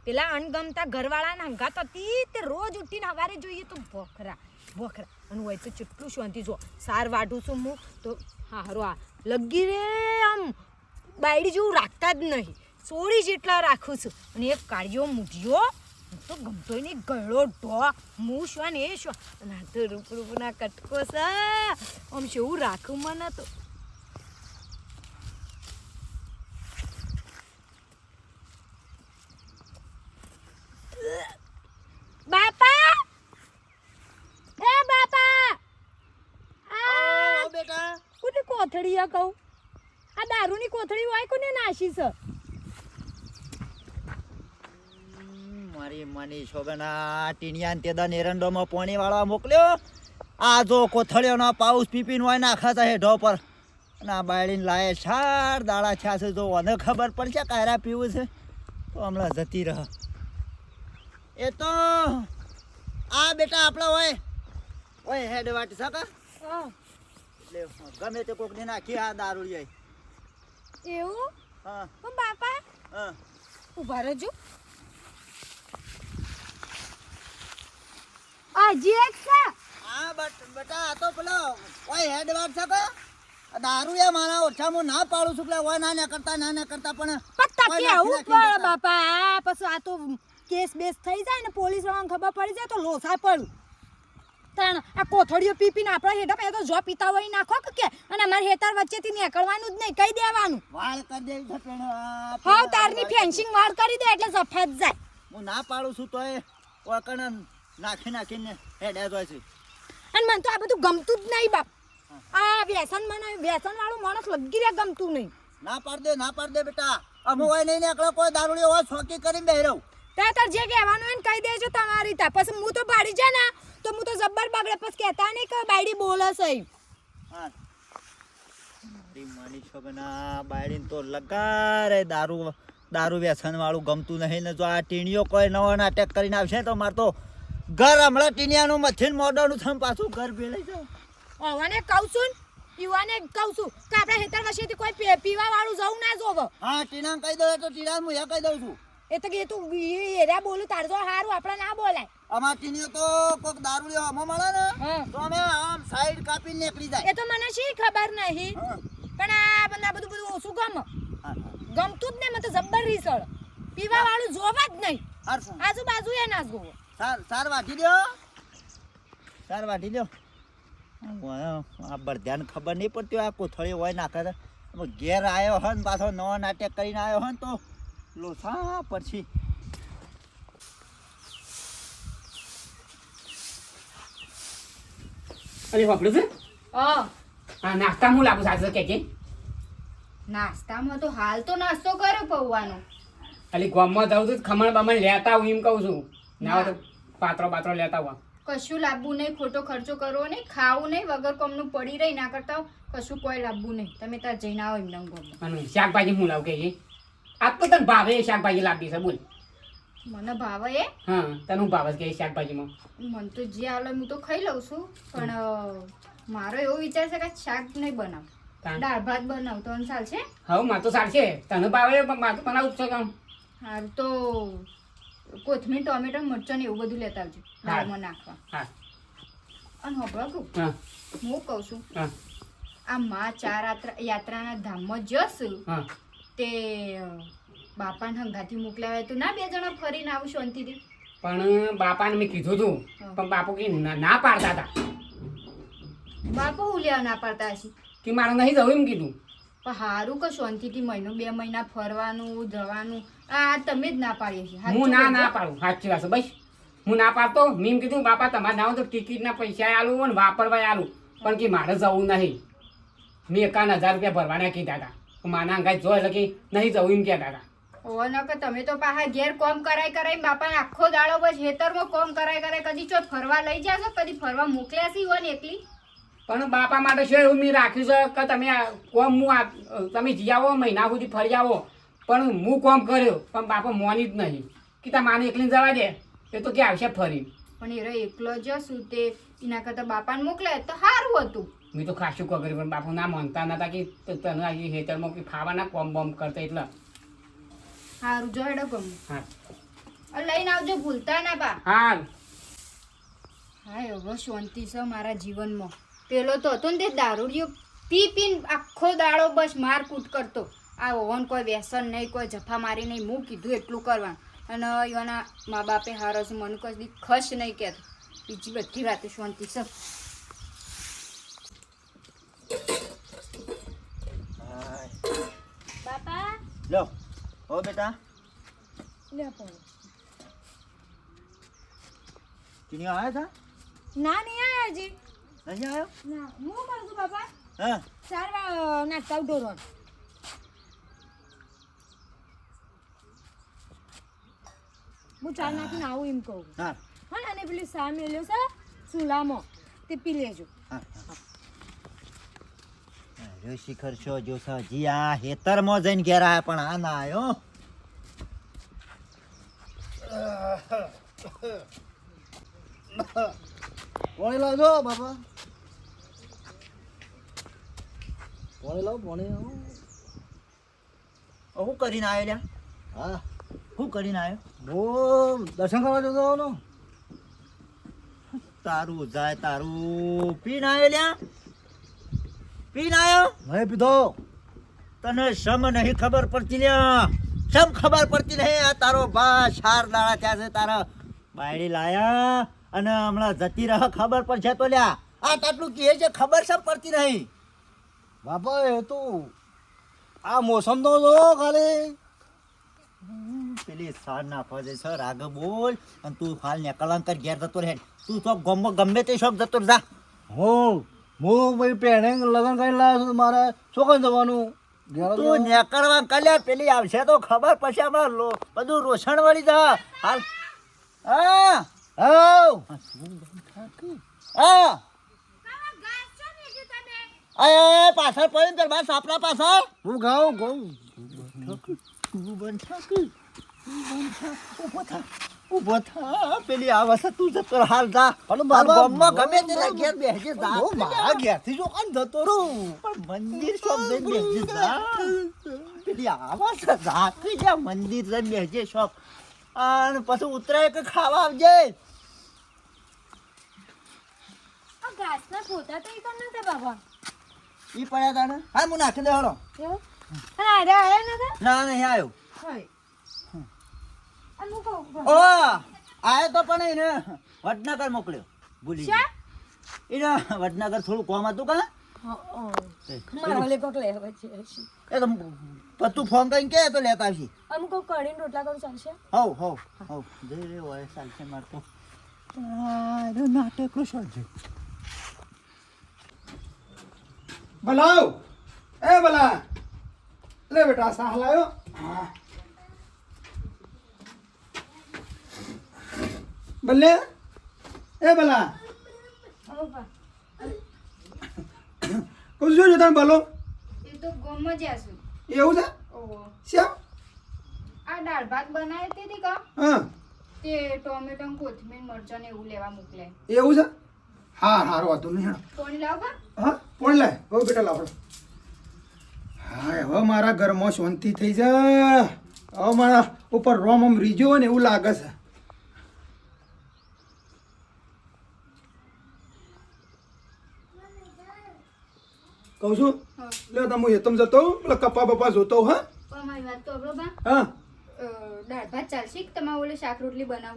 પેલા અણગમતા ઘરવાળાના હંગાત હતી તે રોજ ઉઠીને સવારે જોઈએ તો ભોખરા અને હોય તો કેટલું શાંતિ જો સાર વાઢું છું હું તો હારો આ લગી રે આમ બાયડી જેવું રાખતા જ નહીં સોળી જેટલા રાખું છું અને એક કાળિયો મૂઢિયો તો ગમતો નહીં ગળો ઢો હું શું ને એ શું અને આ તો રૂપના કટકો છે આમ શું રાખું મને તો બાપા એ બાપા આ બેટા કોની કોથળી આ કહું આ દારૂની કોથળી હોય કોને નાશી છે મારી મની છોગના ટીનિયાન તે દન એરંડોમાં પાણી વાળવા મોકલ્યો આ જો કોથળીઓનો પાઉસ પીપીન હોય નાખા છે હેઠો પર અને આ બાયડીને લાયે ચાર દાડા છા છે જો મને ખબર પડશે કાયરા પીવું છે તો હમણાં જતી રહ એ તો આ બેટા આપણા હોય હેડ વાટી સકા એટલે ગમે તે કોકને નાખી આ દારૂ એવું હા પણ બાપા હા ઉભા રહેજો આજી એક છે હા બેટા આ તો પેલો હેડ વાટ સકા દારૂ એ મારા ઓછામાં ના પાડું છું પેલા ના કરતા પણ પત્તા કેવું પડે બાપા પછી આ તો કેસ બેસ થઈ જાય ને પોલીસ વાળાને ખબર પડી જાય તો લોસા પડું તાણ આ કોથળીઓ પીપીને આપણા હેઠા પહેલા તો જો પીતા હોય નાખો કે અને અમારે હેતાર વચ્ચેથી નીકળવાનું જ નહીં કહી દેવાનું વાળ કરી દેવી છે પેણ હા તારની ફેન્સિંગ વાળ કરી દે એટલે સફેદ જાય હું ના પાડું છું તોય ઓકણ નાખીને હેડ્યા જાય છે અને મને તો આ બધું ગમતું જ નહીં બાપ આ વ્યસન વાળું માણસ લગી રહ્યા ગમતું નહીં ના પાડ દે બેટા અમુ હોય નહીં નીકળે કોઈ દારૂડી હોય શોકી કરીને બેહી રહું તાર જે કહેવાનું હોય ને કહી દેજો તમારી તા પછી હું તો પાડી જાય ને તો હું તો જબ્બર બગડે પછી કહેતા નહીં કે બાયડી બોલે છે હા મારી માની છોકના બાયડીને તો લગારે દારૂ વ્યસન વાળું ગમતું નહીં ને જો આ ટીણીઓ કોઈ નવો નાટક કરીને આવશે તો મારે તો ઘર હમણાં ટીનિયાનું મથીન મોઢાનું થમ પાછું ઘર ભેળાઈ જાવ ઓવાને કહું છું યુવાને કહું છું કે આપણા હેતર વચ્ચેથી કોઈ પીવા વાળું જવું ના જોવો હા ટીના કહી દઉં તો ટીના હું એ કહી દઉં છું એ તો કે તું એરા બોલું તાર જો હારું આપણે ના બોલાય અમાર ટીનીઓ તો કોક દારૂડિયો હમો મળે ને તો અમે આમ સાઈડ કાપીને નીકળી જાય એ તો મને શી ખબર નહીં પણ આ બંદા બધું ઓછું ગમતું જ નહીં મને તો જબ્બર રીસળ પીવા વાળું જોવા જ નહીં આજુબાજુ એ ના જોવો સાર વાટી દો આ બરધ્યાને ખબર નહીં પડતી આ કોથળી હોય નાખે ઘેર આવ્યો હોય ને પાછો નવો નાટક કરીને આવ્યો હોય ને તો લોસા પછી અરે વાપરું છે હા નાસ્તા હું લાવું સાચું કે નાસ્તામાં તો હાલ તો નાસ્તો કર્યો પૌવાનો ખાલી ગામમાં જાઉં છું ખમણ બમણ લેતા હું એમ કહું છું ના તો પાત્રો લેતા હું કશું લાવવું નહીં ખોટો ખર્ચો કરવો નહીં ખાવું નહીં વગર કોમનું પડી રહી ના કરતા કશું કોઈ લાવવું નહીં તમે ત્યાં જઈને આવો એમના ગમો શાકભાજી હું લાવું કે આજ તો તને ભાવે શાકભાજી લાવવી છે બોલ મને ભાવે એ હા તને હું ભાવે કે શાકભાજીમાં મને તો જે હાલે હું તો ખાઈ લઉં છું પણ મારો એવો વિચાર છે કે શાક નહીં બનાવ દાળ ભાત બનાવ તો ચાલશે હા મારે તો ચાલશે તને ભાવે પણ મારે તો બનાવું છે કામ હાલ તો કોથમીર ટોમેટો મરચાં ને એવું બધું લેતા આવજો દાળમાં નાખવા હા અને હબળો કહું હું કહું છું આ માં ચાર યાત્રાના ધામમાં જશું તે બાપાને હંગાથી મોકલાવે તો ના બે જણા ફરીને આવું શાંતિથી પણ બાપાને મેં કીધું હતું પણ બાપુ કે ના પાડતા હતા બાપુ હું લેવા ના પાડતા હશે કે મારે નહીં જવું એમ કીધું પણ સારું કે શાંતિથી મહિનો 2 મહિના ફરવાનું જવાનું આ તમે જ ના પાડીએ છે હું ના પાડું સાચી વાત બસ હું ના પાડતો મેં કીધું બાપા તમારે ના હોય તો ટિકિટના પૈસા આલું ને વાપરવા આલું પણ કે મારે જવું નહીં મેં 51,000 રૂપિયા ભરવાના કીધા હતા માના અંગાત જો એટલે કે નહીં જવું એમ કહેતા હતા ઓ ન કે તમે તો પાછા ઘેર કોમ કરાય બાપાને આખો દાડો બસ ખેતરમાં કોમ કરાય કદી ચોથ ફરવા લઈ જાશો કદી ફરવા મોકલ્યા છે હોય ને એકલી પણ બાપા માટે શું એવું મેં રાખ્યું છે કે તમે કોમ તમે જી આવો મહિના સુધી ફરી આવો પણ હું કોમ કર્યો પણ બાપા મોની જ નહીં કે તા માને એકલી જવા દે એ તો કે આવશે ફરી પણ એ એકલો જશું તે એના કરતા બાપાને મોકલાય તો સારું હતું મેં તો ખાસું કર્યું પણ બાપુ ના માનતા નતા કે તને આ હેતરમાં ફાવાના કોમ બોમ કરતા એટલે સારું જો હેડો ગમ હા લઈને આવજો ભૂલતા ના બા. હા હાય હવે શાંતિ છે મારા જીવનમાં. પેલો તો હતો ને તે દારૂડિયો પી પીને આખો દાડો બસ મારકૂટ કરતો. આ ઓવન કોઈ વ્યસન નહીં, કોઈ જફા મારી નહીં. હું કીધું એટલું કરવાનું. અને એના મા બાપે હારો છે, મને કદી ખસ નહીં કહેતો. બીજી બધી વાતે શાંતિ છે. બાપા લો હો બેટા લે પણ ટીણીઓ આવ્યા ના નહીં આયા હજી. હતા નહીં આવ્યો ના હું કરું છું બાપા હા સારવા નાખતા ઢોરણ. હું ચાર નાખીને આવું એમ કહું. હા હા અને પેલી સા મેલ્યો છે ચૂલામાં તે પી લેજો. અરે શિખર છો જો હજી આ હેતરમાં જઈને ઘેર આવ્યા પણ આ ના આવ્યો. પાણી લાવજો બાપા, પાણી લાવ, પાણી લાવ. શું કરીને આવ્યો લ્યા? હા શું કરીને આવ્યો? હું દર્શન કરવા જતો હતો. તારું જાય તારું પીને આવ્યો લ્યા? પીને આવ્યો? નહીં પીધો. તને સમ નહીં ખબર પડતી લ્યા, સમ ખબર પડતી નહીં. આ તારો બા ચાર દાડા ત્યાં છે તારા બાયડી લાયા અને હમણાં જતી રહે ખબર પડશે તો લ્યા. આ તાટલું કહે છે ખબર સમ પડતી નહીં. બાપા એ તો આ મોસમ તો જો ખાલી. પેલી સાર નાખવા છે સર આગળ બોલ અને તું હાલ નેકળાં કર ઘેર જતો રહે. તું ચોક ગમો ગમે તે શોખ જતો જા. હું ભાઈ પહેણે લગ્ન કરીને લાવ્યો છું. મારે ચોકન જવાનું. તું નેકળવા કલ્યા પેલી આવશે તો ખબર પછી હમણાં બધું રોષણ વળી જા હાલ. હા હા હા અરે પાછળ પડી તાર બા સાપડા પાછળ. હું ગાઉં ગાઉં. ઉભો થા પેલી આવે છે તું જતો હાલ જા. પણ બાબા બાબા ગમે તેના ઘેર બેસી જા. હું મારા ઘેરથી ચોકન જતો રહું. પણ મંદિર શોપ જઈને બેસી જા. પેલી આવે છે ઝાંખી જા મંદિર જઈને બેસજે શોપ અને પછી ઉતરાય કે ખાવા આવજે. આ ઘાસના પોતા તો ઈ કોણ નતા બાબા? ઈ પડ્યા તાને હા હું નાખી દે હળો. એવું? અને આરે આયા નતા? ના નહીં આવ્યો. હોય. અને હું કહું ઓ આયો તો પણ એને વડનગર મોકલ્યો ભૂલી ગયો. એને વડનગર થોડું કોમ હતું કા મારા ઓલે કોક લેવા છે હશે. એ તો તું ફોન કરીને કે તો લેતા આવશી. અમુક કોક કઢીને રોટલા કરું ચાલશે? હવ જે રે હોય ચાલશે મારતો. તારું નાટક છે. ભલાવ એ ભલા લે બેટા સાહ લાયો. હા ભલે એ ભલા હવે બા કહું છું તને ભલો એ તો ગોમમાં જ આશું. એવું છે ઓહો શ્યામ. આ દાળ ભાત બનાવી હતી કા હા તે ટોમેટો કોથમીર મરચાં ને એવું લેવા મોકલે. એવું છે. હા હારું હતું નહીં. કોણ લાવ હા પણ લે હવે બેટા લાવડો. હા હવે મારા ઘરમાં શાંતિ થઈ જાય. હવે મારા ઉપર રોમ આમ રીજો ને એવું લાગે છે. કહું છું લે તમે હું હેતમ જતો હોઉં, પેલા કપા બપા જોતો હોઉં. હા પણ મારી વાત તો હબળો બા. હા દાળ ભાત ચાલશે કે તમારે ઓલે શાક રોટલી બનાવ?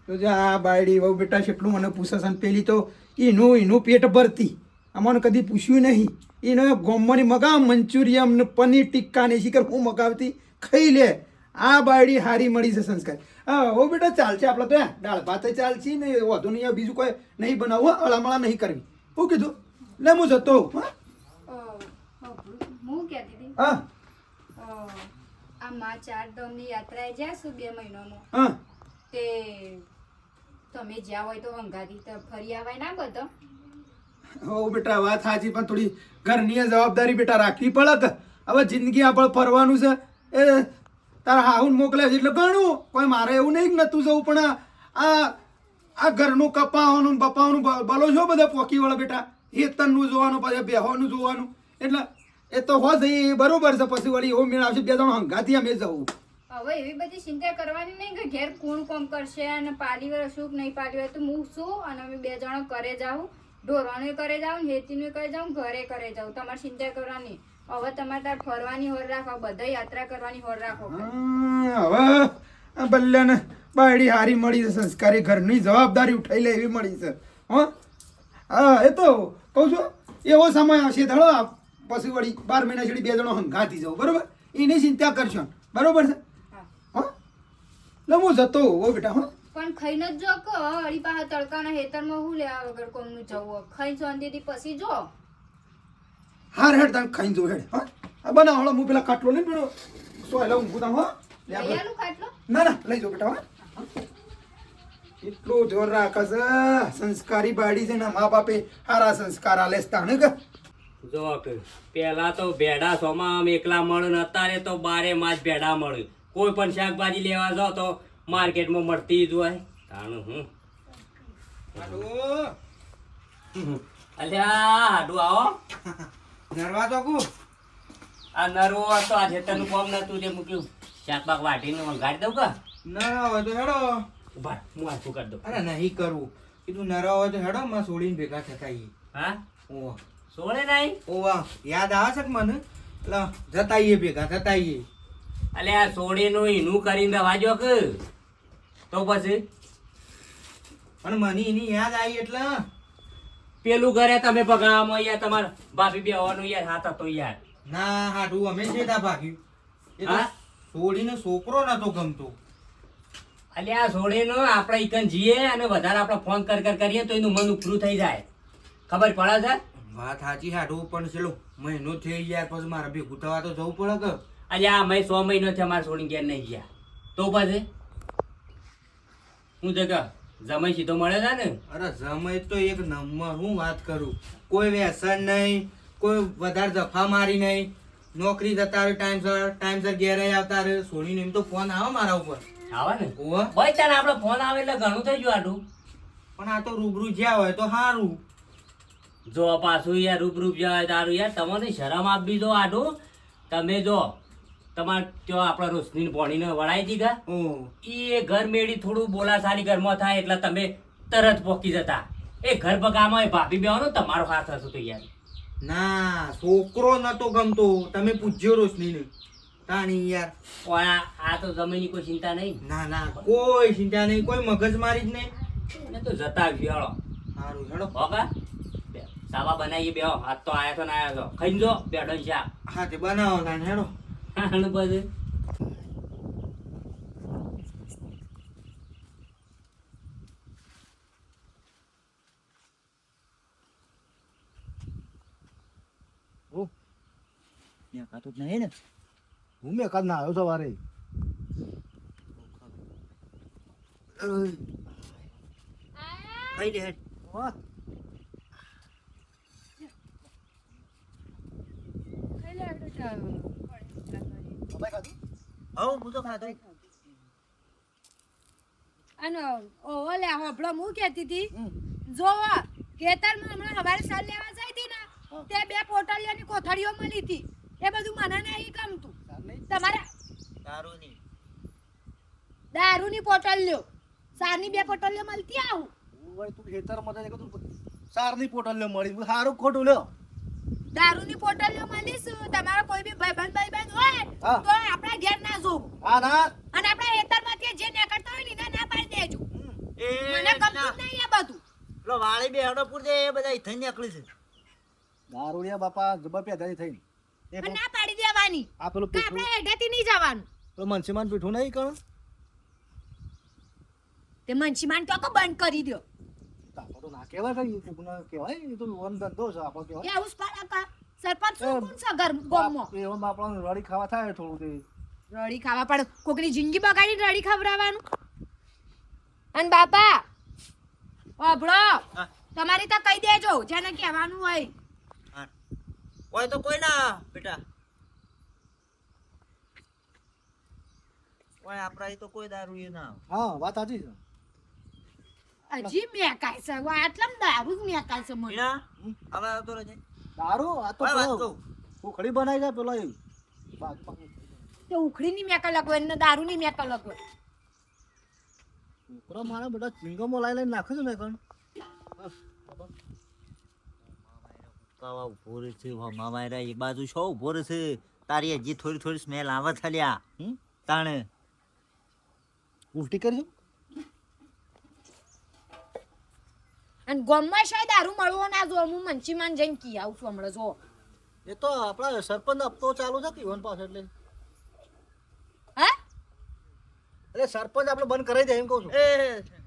તો જે આ બાયડી વહુ બેટા કેટલું મને પૂછે છે. પેલી તો એનું પેટ ભરતી અમને કદી પૂછ્યું નહીં. એને ગોમવાની મગાવ મંચુરિયમ ને પનીર ટિક્કા ને શીખર હું મગાવતી ખાઈ લે. આ બાયડી હારી મળી છે સંસ્કાર. હા હો બેટા ચાલશે આપણે તો દાળ ભાત ચાલશે ને વધુ નહીં. બીજું કોઈ નહીં બનાવવું, અળામળા નહીં કરવી. હું કીધું લે હું જતો હોઉં. હું કહેતી હતી હા આ માં ચાર ધામની યાત્રાએ જઈશું 2 મહિનામાં. હા તે તમે જ્યાં હોય તો હંગાથી તો ફરી આવાય ના બધો. હો બેટા વાત સાચી પણ થોડી ઘરની જવાબદારી બેટા રાખવી પડે કે હવે જિંદગી આપણે ફરવાનું છે. એ તારા હાહુન મોકલે છે એટલે ઘણું કોઈ મારે એવું નહીં કે નતું જવું પણ આ ઘરનું કપાવાનું બપાવાનું બલો છો બધા પોકી વાળા બેટા. હેતનનું જોવાનું પછી બેહોનું જોવાનું એટલે એ તો હો જઈ બરોબર છે. પછી વળી એવો મેળ આવશે 2 જણ હંગાથી અમે જવું. હવે એવી બધી ચિંતા કરવાની નહીં કે ઘેર કોણ કોમ કરશે અને પાલી વાર શું કે નહીં પાલી વાર તો હું શું અને અમે 2 જણા કરે જાઉં ઢોરવાનું કરે જાઉં હેતીનું કરે જાઉં ઘરે કરે જાઉં તમારે ચિંતા કરવાની હવે તમારે તાર ફરવાની હોર રાખો બધા યાત્રા કરવાની હોર રાખો હવે આ બલ્યાને બાયડી હારી મળી છે સંસ્કારી ઘરની જવાબદારી ઉઠાઈ લે એવી મળી છે હા એ તો કહું છું એવો સમય આવશે ધડો પછી વળી 12 મહિના સુધી 2 જણો હંગાથી જાવ બરોબર એની ચિંતા કરશો બરોબર છે હા લે હું જતો હો બેટા હા પણ ખાઈને જ જો કે અડી પાસે તડકાના હેતરમાં હું લેવા વગર કોમનું જવું ખાઈ શાંતિથી પછી જો હાર હેડ તને ખાઈને જો હેડ હા આ બનાવ હળો હું પેલા કાટલો નહીં પેલો સોયલા ઊંઘું તામ હા લે આપણે. લઈ ખાટલો ના ના લઈ જાઓ બેટા હા એટલું જોર રાખે છે સંસ્કારી બાડી છે ને મા બાપે હારા સંસ્કાર આલે છે તાણે કે જો કે પેલા તો ભેડા સોમાં આમ એકલા મળે ને અત્યારે તો બારે માં જ ભેડા મળે કોઈ પણ શાકભાજી લેવા જાઓ તો માર્કેટમાં મળતી જ હોય તાણું હું અલ્યા હાડું આવો નરવા તો કુ આ નરવો હતો આ ખેતરનું કોમ નતું તે મૂક્યું શાક બાક વાટીને વંગાડી દઉં કે નરવા હોય તો હેડો ઉભા હું હાથું કરી દઉં અરે નહીં કરવું કીધું નરવા હોય તો હેડો માં છોડીને ભેગા થતા આઈએ. હા ઓવા સોળે નહીં ઓવા યાદ આવે છે કે મને એટલે જતા આઈએ ભેગા થતા આઈએ. અલે આ સોળીનું ઈનું કરીને રવાજો કે તો પછી પણ મને એની યાદ આવી એટલે પેલું ઘરે તમે ભગાવામાં યાર તમારા ભાભી બેવાનું યાર હાથ હતો યાર ના હાડું અમે જેતા ભાગ્યું એ તો હા? છોડીને છોકરો નતો ગમતો. અલ્યા આ સોળીનો આપણે ઈકન જઈએ અને વધારે આપણે ફોન કરીએ તો એનું મન ઉપરું થઈ જાય ખબર પડે છે વાત સાચી હાડું પણ ચલો મહિનો થઈ યાર પછી મારે ભેગું થવા તો જવું પડે કે અલ્યા અમે 100 મહિનો છે અમારે સોળી ઘેર નહીં ગયા તો પછી હું જગા જમાઈ સીધો મળે છે ને અરે જમાઈ તો એક નંબર હું વાત કરું કોઈ વ્યસન નહીં કોઈ વધારે જફા મારી નહીં નોકરી જતા રહે ટાઈમસર ઘેરે આવતા રહે સોનીને એમ તો ફોન આવે મારા ઉપર આવે ને ઓવા ભાઈ ચાલ આપણે ફોન આવે એટલે ઘણું થઈ ગયું આટલું પણ આ તો રૂબરૂ જ્યાં હોય તો સારું જો પાછું યાર રૂબરૂ જાય તારું યાર તમને શરમ આપી દો આટલું તમે જો તમારે ત્યાં આપણે રોશની ભણીને વળાઈ દીધા ઓ એ ઘર મેળી થોડું બોલાસાલી ઘરમાં થાય એટલે તમે તરત પોકી જતા એ ઘર બગામાં ભાભી બેવાનો તમારો હાથ હશે તો યાર ના છોકરો નતો ગમતો તમે પૂછ્યો રોશનીને તાણી યાર આ તો જમીનની કોઈ ચિંતા નહીં ના ના કોઈ ચિંતા નહીં કોઈ મગજ મારી જ નહીં ને તો જતા આવ્યો સારું હેડો હોકા સાવા બનાવીએ બેહો આજ તો આયા તો ના આયા તો ખાઈ જો બેડો શા હા તે બનાવો તાણ હેડો અને પછી ત્યાં કાતું જ નહીં ને હું મેં કાલ ના આવ્યો સવારે ખાઈ લે હેડ હવ હું તો ખાતો અને ઓહો લે હોબળો હું કહેતી હતી જો ખેતરમાં હમણાં હવારે સાલ લેવા જાય હતી ને તે 2 પોટલીઓની કોથળીઓ મળી હતી એ બધું મને નહીં ગમતું તમારે તારું નહીં દારૂની પોટલીઓ સારની 2 પોટલીઓ મળતી આવું તું ખેતરમાં જાય તું સારની પોટલ મળી સારું ખોટું લ્યો દારૂની પોટલીઓ મળીશ તમારો કોઈ બી ભાઈબંધ હોય હા. તો આપણા ઘેર ના જોવું હા ના અને આપણા ખેતરમાંથી જે નીકળતા હોય ને એને ના પાડી દેજો એ મને ગમતું જ નહીં આ બધું પેલો વાળી બે હેડો પૂર દે એ બધા થઈ નીકળી છે દારૂડિયા બાપા જબર પેદાની થઈ અને ના પાડી દેવાની આ પેલું કે આપણે હેડેથી નહીં જવાનું પેલું મનસીમાન પીઠું નહીં કણ તે મનસીમાન તો બંધ કરી દો તાપો તો ના કહેવાય કઈ કોકને કહેવાય એ તો લોન ધંધો છે આપણો કહેવાય એ આવું પાડકા સરપંચ શું કોણ છે ઘર ગામમાં એવામાં આપણને રડી ખાવા થાય થોડું તે રડી ખાવા પડે કોકની જિંદગી બગાડીને રડી ખવડાવવાનું અને બાપા અભળો તમારી તો કહી દેજો જેને કહેવાનું હોય હોય તો કોઈ ના બેટા કોઈ આપણા તો કોઈ દારૂ એ ના હા વાત સાચી છે હજી મેકાય છે આટલા દારૂ જ મેકાય છે મને મીણા હવે આવતો રહેજે દારૂ આ તો કોઈ વાત પેલો કહું ઉખડી બનાવી જાય પેલો એ બાજુ પાછું. તે ઉખડીની મેકા લગવે ને દારૂની મેકા લગવે. છોકરો મારા બધા ચિંગમો લઈને નાખે છે મેં કણ કાવા ઉભો રહે છે મારા એક બાજુ છો ઉભો રહે છે તારી હજી થોડી સ્મેલ આવે છે લ્યા તાણે ઉલટી કરજો અને ગોમમાં શાયદ દારૂ મળવો ના જો હું મંચીમાન જઈને કી આવું છું હમણાં જો. એ તો આપણા સરપંચ હપ્તો ચાલુ છે પીવન પાસે એટલે હે એટલે સરપંચ આપણે બંધ કરાવી દે એમ કહું છું એ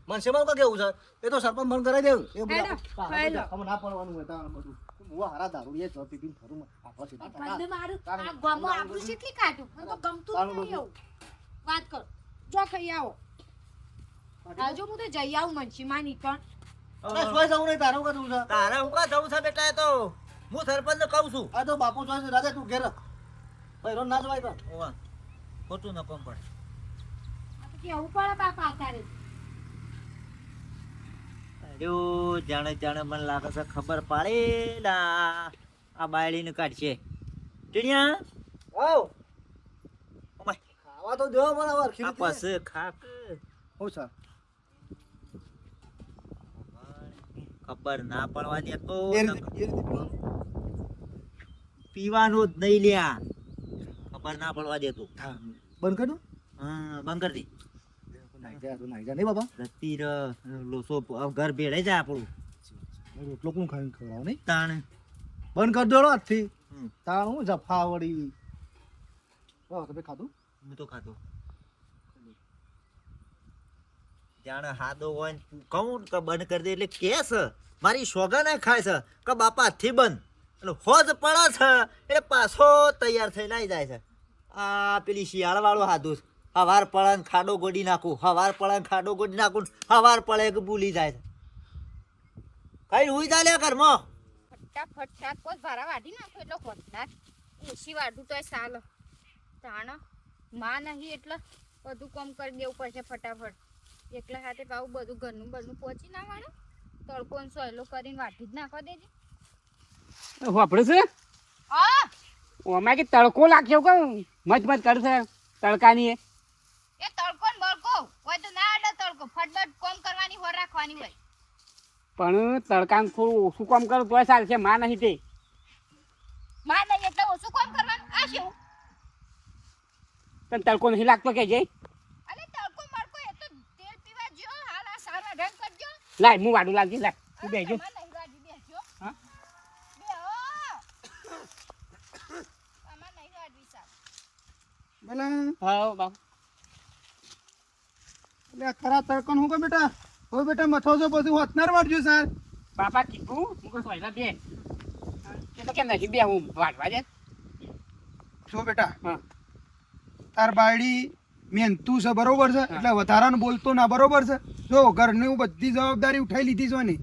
મનસેમાં કા કેવું છે એ તો સરપંચ બંધ કરાવી દેવું એ હેડો, હેડો. ના પડવાનું હોય તાણ બધું હું હારા દારૂ એ ચોપી પીને ફરું આપવા સીધા બંધ મારું આ ગોમમાં આપણું કેટલી કાઢ્યું મને તો ગમતું જ નહીં એવું. વાત કર જો ખાઈ આવો આવજો હું તો જઈ આવું મંચીમાન ઈ પણ. સોય જવું નહીં તારું કરું છે તારે હું કા જવું છે બેટા એ તો હું સરપંચ ને કહું છું આ તો બાપુ સોય રાજા તું ઘેર ભાઈ રોજ ના જવાય તો ઓવા ખોટું ન કોમ પડે આ તો કેવું પડે બાપા તારે. અરે જાણે મને લાગે છે ખબર પાડેલા આ બાયડીને કાઢશે ટીણિયા આવ ઓમાય ખાવા તો દેવો મને વાર ખીલી પાસે ખાક હો સર ખબર ના પડવા દે તો પીવાનું જ નહીં લ્યા ખબર ના પડવા દે તું બંધ કર હા બંધ કરી દે નાઈ જા નહીં બાબા રતી લોસો ઘર ભેળે જાય આપણું રોટલો કોણ ખાઈને ખવડાવ નહીં તાણ બંધ કરી દો આજથી તાણ હું જફા વળી તમે ખાધું હું તો ખાધું જાણે હાદો હોય ને કહું કે બંધ કરી દે એટલે કે છે મારી સોગા ના ખાય છે કે બાપા હાથથી બંધ એટલે હોજ પડે છે એટલે પાછો તૈયાર થઈને આવી જાય છે આ પેલી શિયાળ વાળું હાદું હવાર પડે ને ખાડો ગોડી નાખું હવાર પડે ને ખાડો ગોડી નાખું હવાર પડે કે ભૂલી જાય છે કઈ હુઈ જાય લે ઘરમાં ફટાફટ શાક કોઈ ભારા વાઢી નાખો એટલે હોતનાર ઓછી વાઢું તોય સાલ તાણ માં નહીં એટલે બધું કામ કરી દેવું પડશે ફટાફટ એકલા હાથે પાવું બધું ઘરનું બરનું પહોંચી ના વાળે તડકો ને સોયલો કરીને વાઢી જ નાખવા દેજે. વાપરે છે હા ઓમાં કે તડકો લાગશે કે મચ કરશે તડકાની એ તડકો ને બળકો હોય તો ના અડે તડકો ફટફટ કામ કરવાની હોર રાખવાની હોય. પણ તડકાનું થોડું ઓછું કામ કરો તોય ચાલશે માં નહીં તે માં નહીં એટલે ઓછું કામ કરવાનું આ શું તને તડકો નહીં લાગતો કે જઈ અરે તડકો મળકો એ તો તેલ પીવા જો હાલ આ સારા રંગ કરજો. લાય હું વાડું લાગી લાય તું બેજો આમાં નહીં વાઢી બેસજો. હા બેહો. આમાં નહીં વાઢવી સાહેબ. ભલા હા બાપુ એટલે ખરા તડકણ હું કે બેટા હો બેટા મથો છો બધું હોતનાર વાળજો સર બાપા કીધું હું કોઈ સોયલા બે એ તો કેમ નથી બે હું વાડવા દે છો બેટા હા તાર બાયડી મહેનતું છે બરોબર છે એટલે વધારાનું બોલતો ના બરોબર છે જો ઘરની હું બધી જવાબદારી ઉઠાઈ લીધી છે ને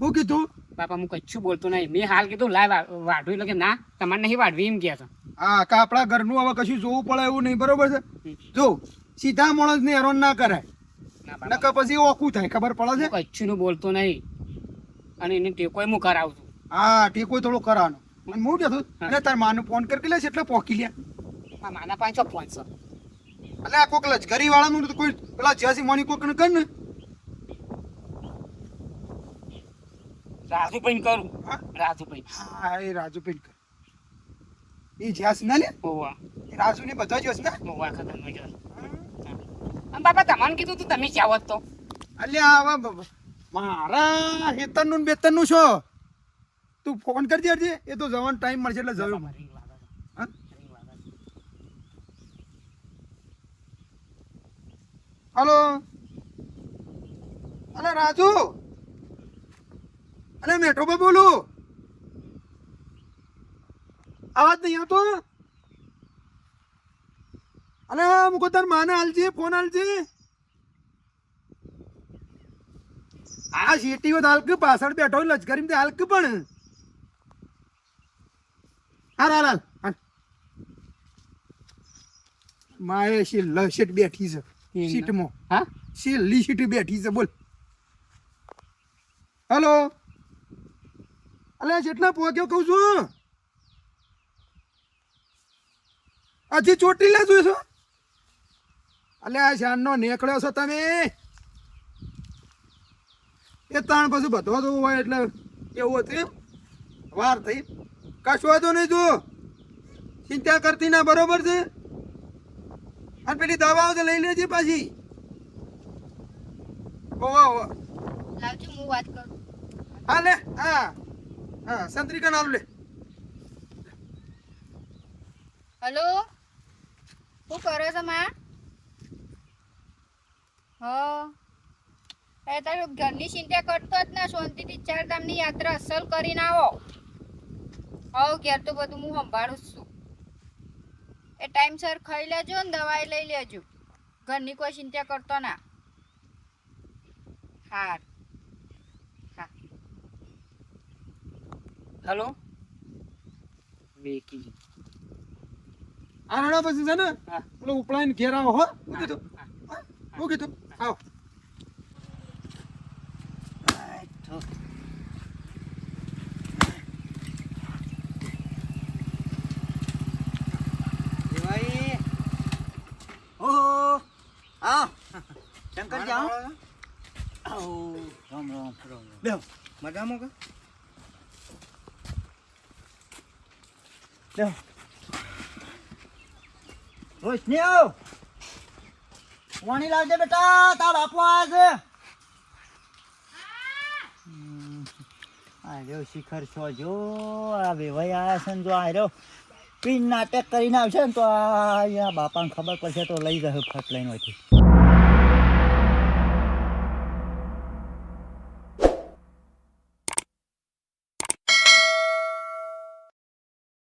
હું કીધું બાપા હું કચ્છું બોલતો નહીં મેં હાલ કીધું લાય વાઢું એટલે કે ના તમારે નહીં વાઢવી એમ કહે છે હા કે આપણા ઘરનું હવે કશું જોવું પડે એવું નહીં બરોબર છે જો સીધા માણસને હેરાન ના કરાય ના નકર પછી ઓકું થાય ખબર પડે છે હું કચ્છું બોલતો નહીં અને એને ટેકોય હું કરાવું છું હા ટેકો થોડો કરવાનો અને હું કહેતો એટલે તાર માનું ફોન કરી લે એટલે પોકી લે આ માના 5 પોઈન્ટ એટલે આ કોક લશ્કરી વાળાનું તો કોઈ પેલા જ્યાંસી મોની કોક ને કર ને રાજુભાઈ કરું હા? રાજુભાઈ હા એ રાજુ પેન કર એ જ્યાંસી ના લે ઓવા એ રાજુ ને બધા જ્યાંસી ના ઓવા ખતમ થઈ ગયો બાપા તમને કીધું તું તમે ચાવત તો એટલે આવા મારા હેતરનું ને બેતરનું છો તું ફોન કરી દેજે એ તો જવાનો ટાઈમ મળશે એટલે જયો હા? હલો અલે રાજુ અલે મેઠો ભાઈ બોલું આવાજ નહીં આવતો અલે મુકો તાર માને હાલજે ફોન હાલજે આ શેટીઓ હાલક પાછળ બેઠો લશ્કરી તે હાલક પણ હાલ હાલ હાલ હાલ માએ શેટ બેઠી છે સીટમાં હા છેલ્લી સીટ બેઠી છે બોલ હેલો અલે જેટલા પહોંચ્યો કહું છું હજી ચોટીલા જોઈશો અલ્યા શાનનો નીકળ્યો છો તમે એ તાણ પછી બધો તો હોય એટલે એવું હતું એમ વાર થઈ કશું વાંધો નહીં તું ચિંતા કરતી ના બરોબર છે અને પેલી દવાઓ તો લઈ લેજે પાછી ઓવા ઓવા લાવજો હું વાત કરું. હા લે હા હા સંત્રિકા નાલું લે હલો શું કરો છો માં? એ તારું ઘરની ચિંતા કરતો જ ના, શાંતિથી 4 ધામની યાત્રા અસલ કરીને આવો. ઘેર તો બધું હું સંભાળું જ છું. એ ટાઈમસર ખાઈ લેજો ને દવાઈ લઈ લેજો. ઘરની કોઈ ચિંતા કરતો ના. હા હા. હલો વેકી આ રણા પછી છે ને હા. પેલો ઉપલાઈને ઘેર આવો હો શું કીધું શું કીધું આવો દેવાઈ ઓહો આ શંકરજી આવો આવો રામ રામ બેહો મજામાં કે બેહો રોશની આવ પાણી લાવજે બેટા તાર બાપુ આવ્યા છે આ રહ્યો શિખર છો જો આ વેવાઈ આવ્યા છે ને જો આ રહ્યો પીન નાટક કરીને આવશે ને તો આ અહીંયા બાપાને ખબર પડશે તો લઈ જશે ફટ લઈને હોયથી